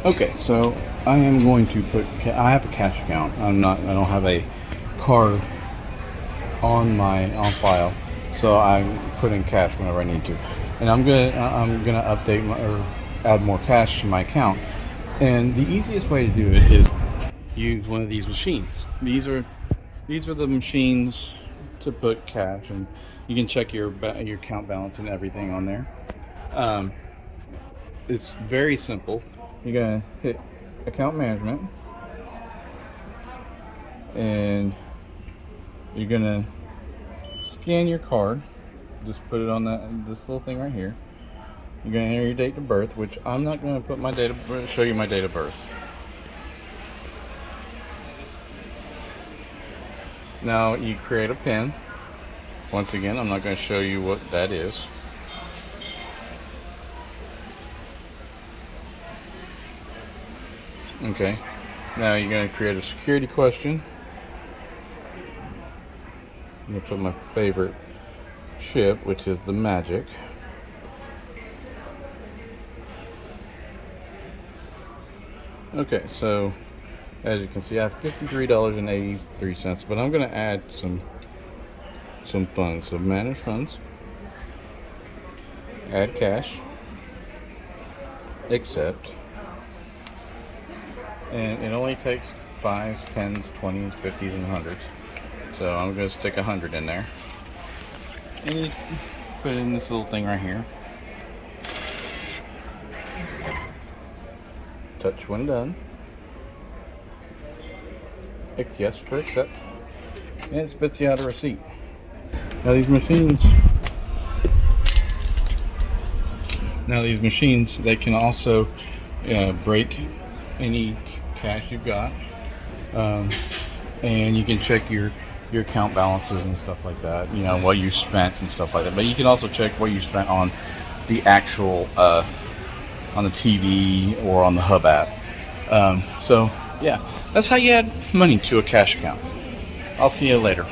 Okay, so I am going to put. I have a cash account. I don't have a card on file, so I put in cash whenever I need to, and I'm gonna update or add more cash to my account. And the easiest way to do it is use one of these machines. These are the machines to put cash, and you can check your account balance and everything on there. Um, it's very simple. You're gonna hit account management, and you're gonna scan your card. Just put it on this little thing right here. You're gonna enter your date of birth, which I'm not gonna put my date of birth. Show you my date of birth. Now you create a PIN. Once again, I'm not going to show you what that is. Okay. Now you're going to create a security question. I'm going to put my favorite ship, which is the Magic. Okay, so as you can see, I have $53.83, but I'm going to add some funds. So manage funds, add cash, accept, and it only takes 5s, 10s, 20s, 50s, and 100s. So I'm going to stick 100 in there, and you put it in this little thing right here. Touch when done. Yes for accept, and it spits you out a receipt. Now these machines, they can also break any cash you've got, and you can check your account balances and stuff like that. You know what you spent and stuff like that. But you can also check what you spent on the actual on the TV or on the Hub app. So yeah, that's how you add money to a cash account. I'll see you later.